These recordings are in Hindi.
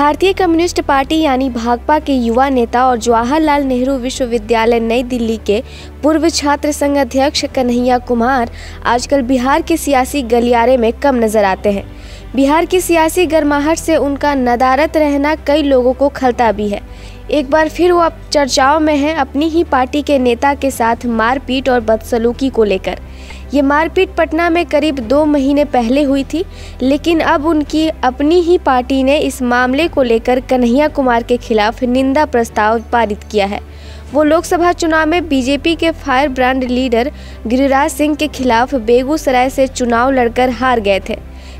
भारतीय कम्युनिस्ट पार्टी यानी भाकपा के युवा नेता और जवाहरलाल नेहरू विश्वविद्यालय नई दिल्ली के पूर्व छात्र संघ अध्यक्ष कन्हैया कुमार आजकल बिहार के सियासी गलियारे में कम नजर आते हैं। बिहार की सियासी गर्माहट से उनका नदारद रहना कई लोगों को खलता भी है। एक बार फिर वो अब चर्चाओं में है अपनी ही पार्टी के नेता के साथ मारपीट और बदसलूकी को लेकर। ये मारपीट पटना में करीब 2 महीने पहले हुई थी, लेकिन अब उनकी अपनी ही पार्टी ने इस मामले को लेकर कन्हैया कुमार के खिलाफ निंदा प्रस्ताव पारित किया है। वो लोकसभा चुनाव में बीजेपी के fire brand leader Giriraj Singh के खिलाफ बेगूसराय से चुनाव लड़कर हार गए थे।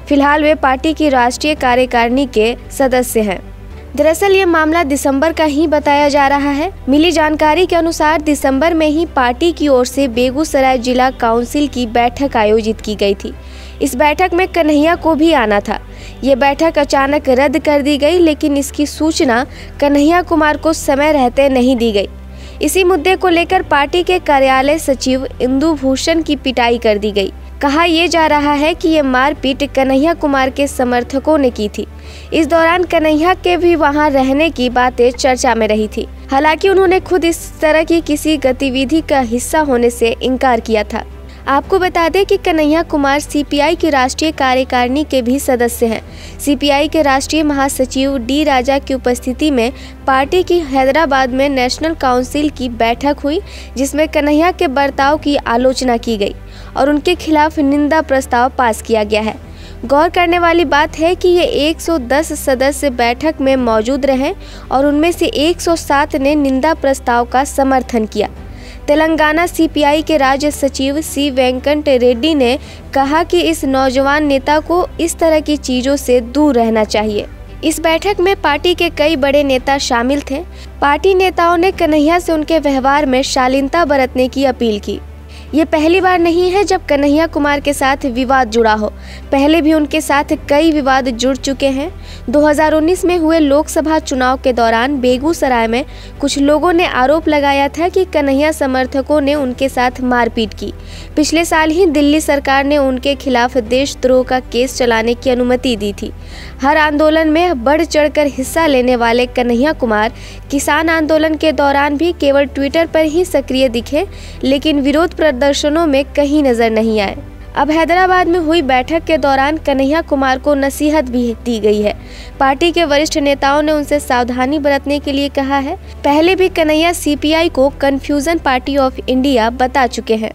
फिलहाल वे पार्टी की राष्ट्रीय कार्यकारिणी के सदस्य हैं। दरअसल ये मामला दिसंबर का ही बताया जा रहा है। मिली जानकारी के अनुसार दिसंबर में ही पार्टी की ओर से बेगूसराय जिला काउंसिल की बैठक आयोजित की गई थी। इस बैठक में कन्हैया को भी आना था। ये बैठक अचानक रद्द कर दी गई, लेकिन इसकी सूचना कन्हैया कुमार को समय रहते नहीं दी गई। इसी मुद्दे को लेकर पार्टी के कार्यालय सचिव इंदु भूषण की पिटाई कर दी गई। कहा यह जा रहा है कि ये मारपीट कन्हैया कुमार के समर्थकों ने की थी। इस दौरान कन्हैया के भी वहां रहने की बातें चर्चा में रही थी। हालांकि उन्होंने खुद इस तरह की किसी गतिविधि का हिस्सा होने से इनकार किया था। आपको बता दें कि कन्हैया कुमार सीपीआई की राष्ट्रीय कार्यकारिणी के भी सदस्य हैं। सीपीआई के राष्ट्रीय महासचिव डी राजा की उपस्थिति में पार्टी की हैदराबाद में नेशनल काउंसिल की बैठक हुई, जिसमें कन्हैया के बर्ताव की आलोचना की गई और उनके खिलाफ निंदा प्रस्ताव पास किया गया है। गौर करने वाली बात है कि ये 110 सदस्य बैठक में मौजूद रहे और उनमें से 107 ने निंदा प्रस्ताव का समर्थन किया। तेलंगाना सीपीआई के राज्य सचिव सी वेंकट रेड्डी ने कहा कि इस नौजवान नेता को इस तरह की चीजों से दूर रहना चाहिए। इस बैठक में पार्टी के कई बड़े नेता शामिल थे। पार्टी नेताओं ने कन्हैया से उनके व्यवहार में शालीनता बरतने की अपील की। ये पहली बार नहीं है जब कन्हैया कुमार के साथ विवाद जुड़ा हो। पहले भी उनके साथ कई विवाद जुड़ चुके हैं। 2019 में हुए लोकसभा चुनाव के दौरान बेगूसराय में कुछ लोगों ने आरोप लगाया था कि कन्हैया समर्थकों ने उनके साथ मारपीट की। पिछले साल ही दिल्ली सरकार ने उनके खिलाफ देशद्रोह का केस चलाने की अनुमति दी थी। हर आंदोलन में बढ़ चढ़कर हिस्सा लेने वाले कन्हैया कुमार किसान आंदोलन के दौरान भी केवल ट्विटर पर ही सक्रिय दिखे, लेकिन विरोध प्रदर्शनों में कहीं नजर नहीं आए। अब हैदराबाद में हुई बैठक के दौरान कन्हैया कुमार को नसीहत भी दी गई है। पार्टी के वरिष्ठ नेताओं ने उनसे सावधानी बरतने के लिए कहा है। पहले भी कन्हैया सीपीआई को कन्फ्यूजन पार्टी ऑफ इंडिया बता चुके हैं।